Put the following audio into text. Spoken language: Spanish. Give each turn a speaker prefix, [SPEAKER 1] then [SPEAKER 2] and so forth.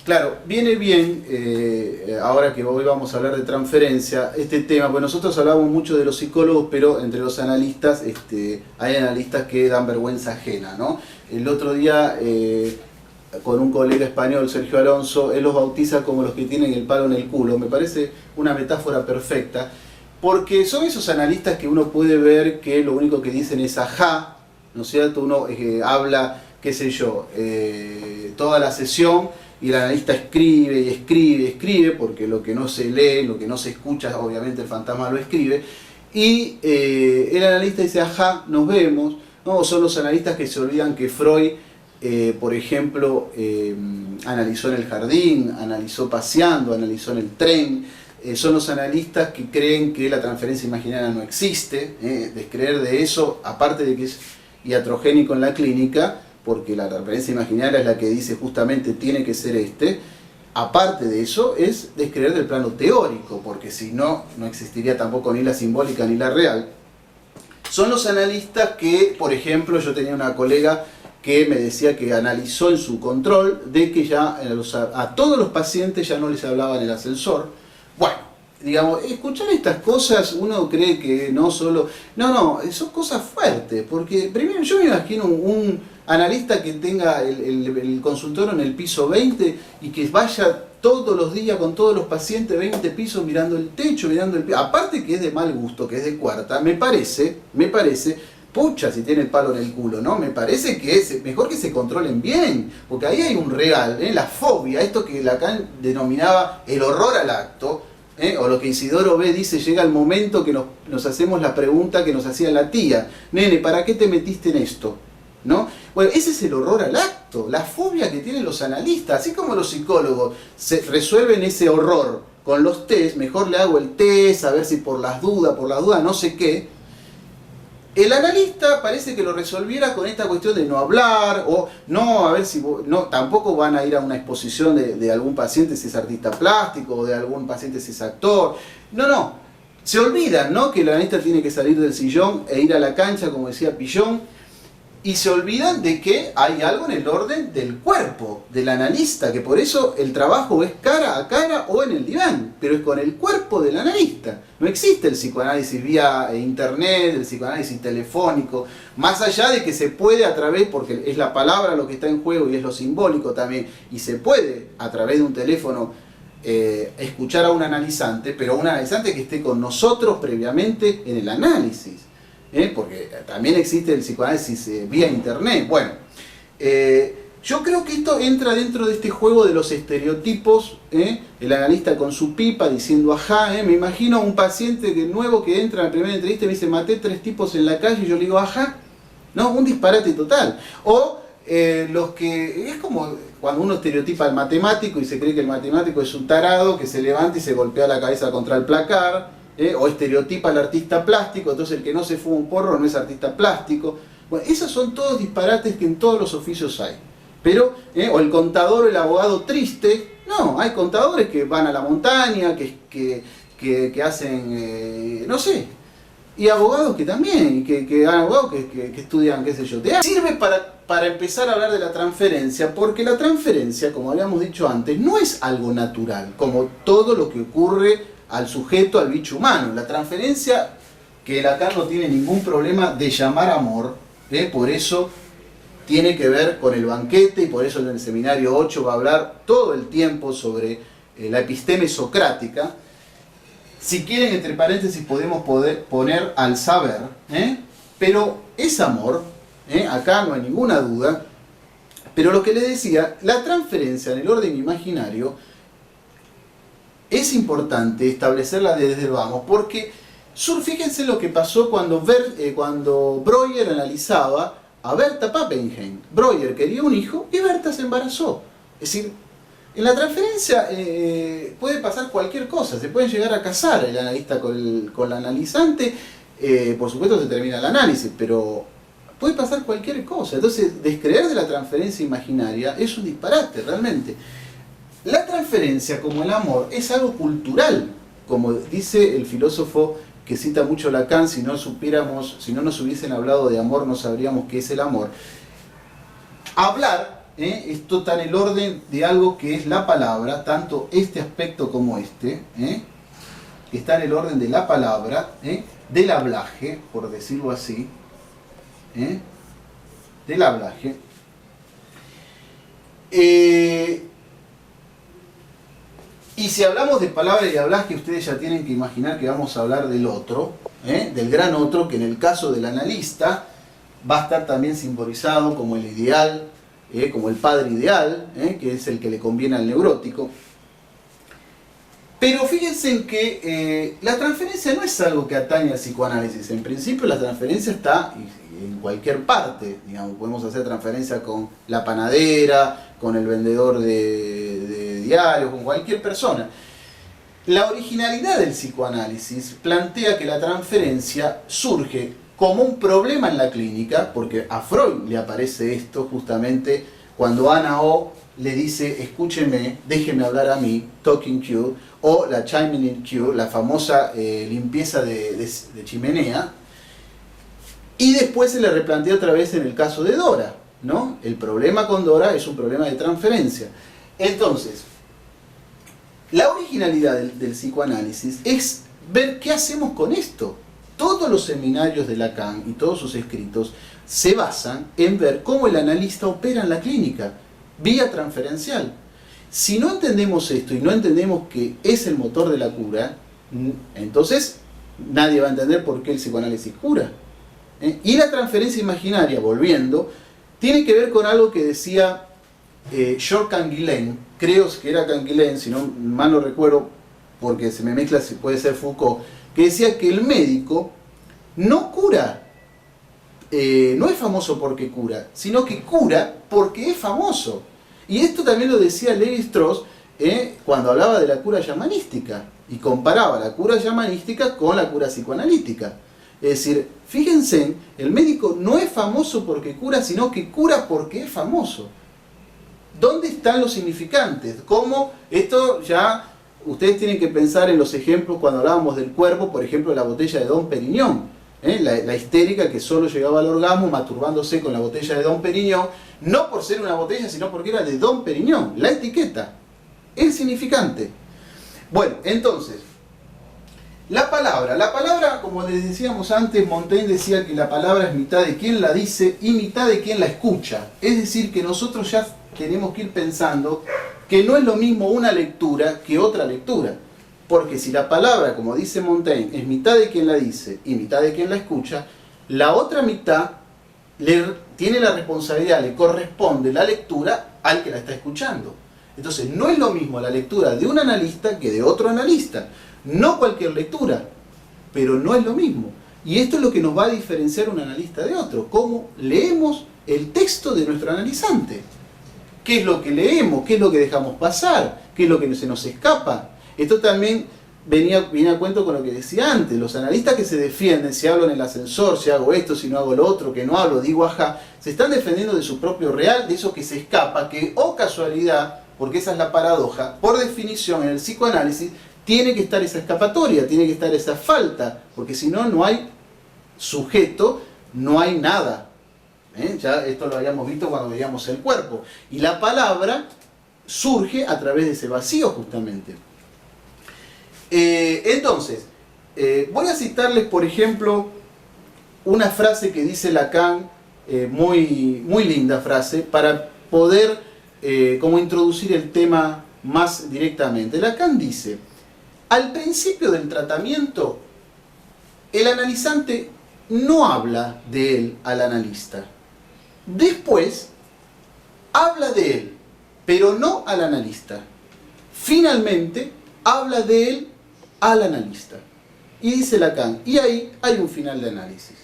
[SPEAKER 1] Claro, viene bien, ahora que hoy vamos a hablar de transferencia, este tema, pues nosotros hablamos mucho de los psicólogos, pero entre los analistas hay analistas que dan vergüenza ajena, ¿no? El otro día, con un colega español, Sergio Alonso, él los bautiza como los que tienen el palo en el culo. Me parece una metáfora perfecta, porque son esos analistas que uno puede ver que lo único que dicen es ajá, ¿no es cierto? Uno habla, qué sé yo, toda la sesión, y el analista escribe y escribe y escribe, porque lo que no se lee, lo que no se escucha, obviamente el fantasma lo escribe, y el analista dice, ajá, nos vemos, ¿no? Son los analistas que se olvidan que Freud, por ejemplo, analizó en el jardín, analizó paseando, analizó en el tren. Son los analistas que creen que la transferencia imaginaria no existe, descreer de eso, aparte de que es iatrogénico en la clínica, porque la transferencia imaginaria es la que dice justamente tiene que ser aparte de eso es descreer del plano teórico, porque si no, no existiría tampoco ni la simbólica ni la real. Son los analistas que, por ejemplo, yo tenía una colega que me decía que analizó en su control de que ya a todos los pacientes ya no les hablaba en el ascensor. Bueno, digamos, escuchar estas cosas uno cree que no solo... No, son cosas fuertes, porque primero yo me imagino un analista que tenga el consultorio en el piso 20 y que vaya todos los días con todos los pacientes 20 pisos mirando el techo, mirando el piso. Aparte que es de mal gusto, que es de cuarta, me parece, pucha si tiene el palo en el culo, ¿no? Me parece que es mejor que se controlen bien, porque ahí hay un real, la fobia, esto que Lacan denominaba el horror al acto, o lo que Isidoro B. dice, llega el momento que nos hacemos la pregunta que nos hacía la tía, nene, ¿para qué te metiste en esto? ¿No? Bueno, ese es el horror al acto, la fobia que tienen los analistas, así como los psicólogos se resuelven ese horror con los test, mejor le hago el test, a ver si por las dudas, no sé qué. El analista parece que lo resolviera con esta cuestión de no hablar, o no, a ver si no, tampoco van a ir a una exposición de algún paciente si es artista plástico, o de algún paciente si es actor. No, se olvidan, ¿no? Que el analista tiene que salir del sillón e ir a la cancha, como decía Pillon, y se olvidan de que hay algo en el orden del cuerpo del analista, que por eso el trabajo es cara a cara o en el diván, pero es con el cuerpo del analista. No existe el psicoanálisis vía internet, el psicoanálisis telefónico, más allá de que se puede a través, porque es la palabra lo que está en juego y es lo simbólico también, y se puede a través de un teléfono escuchar a un analizante, pero un analizante que esté con nosotros previamente en el análisis. Porque también existe el psicoanálisis vía internet. Bueno, yo creo que esto entra dentro de este juego de los estereotipos, el analista con su pipa diciendo ajá, me imagino un paciente nuevo que entra en la primera entrevista y me dice maté 3 tipos en la calle y yo le digo ajá, no, un disparate total. O los que, es como cuando uno estereotipa al matemático y se cree que el matemático es un tarado que se levanta y se golpea la cabeza contra el placar. O estereotipa al artista plástico, entonces el que no se fuma un porro no es artista plástico. Bueno, esos son todos disparates que en todos los oficios hay. Pero, o el contador o el abogado triste, no, hay contadores que van a la montaña, que hacen, no sé, y abogados que también, que abogados que estudian, qué sé yo. Sirve para empezar a hablar de la transferencia, porque la transferencia, como habíamos dicho antes, no es algo natural, como todo lo que ocurre al sujeto, al bicho humano. La transferencia, que Lacan no tiene ningún problema de llamar amor, por eso tiene que ver con el banquete, y por eso en el seminario 8 va a hablar todo el tiempo sobre la episteme socrática. Si quieren, entre paréntesis, podemos poner al saber, pero es amor, acá no hay ninguna duda, pero lo que les decía, la transferencia en el orden imaginario es importante establecerla desde el vamos, porque fíjense lo que pasó cuando Breuer analizaba a Berta Pappenheim. Breuer quería un hijo y Berta se embarazó. Es decir, en la transferencia puede pasar cualquier cosa, se pueden llegar a casar el analista con la analizante, por supuesto se termina el análisis, pero puede pasar cualquier cosa. Entonces, descreer de la transferencia imaginaria es un disparate realmente. La transferencia, como el amor, es algo cultural, como dice el filósofo que cita mucho Lacan, si no nos hubiesen hablado de amor, no sabríamos qué es el amor. Hablar esto está en el orden de algo que es la palabra, tanto este aspecto como este, está en el orden de la palabra, del hablaje, por decirlo así, del hablaje. Y si hablamos de palabra y hablaje, ustedes ya tienen que imaginar que vamos a hablar del otro, del gran otro, que en el caso del analista va a estar también simbolizado como el ideal, como el padre ideal, que es el que le conviene al neurótico. Pero fíjense en que la transferencia no es algo que atañe al psicoanálisis. En principio la transferencia está en cualquier parte. Digamos, podemos hacer transferencia con la panadera, con el vendedor de diarios, con cualquier persona. La originalidad del psicoanálisis plantea que la transferencia surge como un problema en la clínica, porque a Freud le aparece esto justamente cuando Ana O le dice, escúcheme, déjeme hablar a mí, talking cue, o la chiming in cue, la famosa limpieza de chimenea, y después se le replantea otra vez en el caso de Dora, ¿no? El problema con Dora es un problema de transferencia. Entonces, la originalidad del psicoanálisis es ver qué hacemos con esto. Todos los seminarios de Lacan y todos sus escritos se basan en ver cómo el analista opera en la clínica, vía transferencial. Si no entendemos esto y no entendemos que es el motor de la cura, entonces nadie va a entender por qué el psicoanálisis cura. Y la transferencia imaginaria, volviendo, tiene que ver con algo que decía Georges Canguilhem, creo que era Canguilhem, si no mal no recuerdo, porque se me mezcla si puede ser Foucault, que decía que el médico no cura, no es famoso porque cura, sino que cura porque es famoso. Y esto también lo decía Lévi-Strauss cuando hablaba de la cura llamanística y comparaba la cura llamanística con la cura psicoanalítica. Es decir, fíjense, el médico no es famoso porque cura, sino que cura porque es famoso. ¿Dónde están los significantes? ¿Cómo? Esto ya ustedes tienen que pensar en los ejemplos cuando hablábamos del cuerpo, por ejemplo, la botella de Dom Perignon. La histérica que solo llegaba al orgasmo masturbándose con la botella de Dom Perignon, no por ser una botella, sino porque era de Dom Perignon, la etiqueta, el significante. Bueno, entonces, la palabra, como les decíamos antes, Montaigne decía que la palabra es mitad de quien la dice y mitad de quien la escucha. Es decir, que nosotros ya tenemos que ir pensando que no es lo mismo una lectura que otra lectura. Porque si la palabra, como dice Montaigne, es mitad de quien la dice y mitad de quien la escucha, la otra mitad tiene la responsabilidad, le corresponde la lectura al que la está escuchando. Entonces, no es lo mismo la lectura de un analista que de otro analista. No cualquier lectura, pero no es lo mismo. Y esto es lo que nos va a diferenciar un analista de otro. Cómo leemos el texto de nuestro analizante. ¿Qué es lo que leemos? ¿Qué es lo que dejamos pasar? ¿Qué es lo que se nos escapa? Esto también viene a cuento con lo que decía antes. Los analistas que se defienden, si hablo en el ascensor, si hago esto, si no hago lo otro, que no hablo, digo ajá, se están defendiendo de su propio real, de eso que se escapa, que casualidad, porque esa es la paradoja, por definición en el psicoanálisis, tiene que estar esa escapatoria, tiene que estar esa falta, porque si no, no hay sujeto, no hay nada. Ya esto lo habíamos visto cuando veíamos el cuerpo. Y la palabra surge a través de ese vacío justamente. Entonces, voy a citarles, por ejemplo, una frase que dice Lacan, muy linda frase, para poder como introducir el tema más directamente. Lacan dice: al principio del tratamiento, el analizante no habla de él al analista. Después, habla de él, pero no al analista. Finalmente, habla de él al analista. Y dice Lacan, y ahí hay un final de análisis.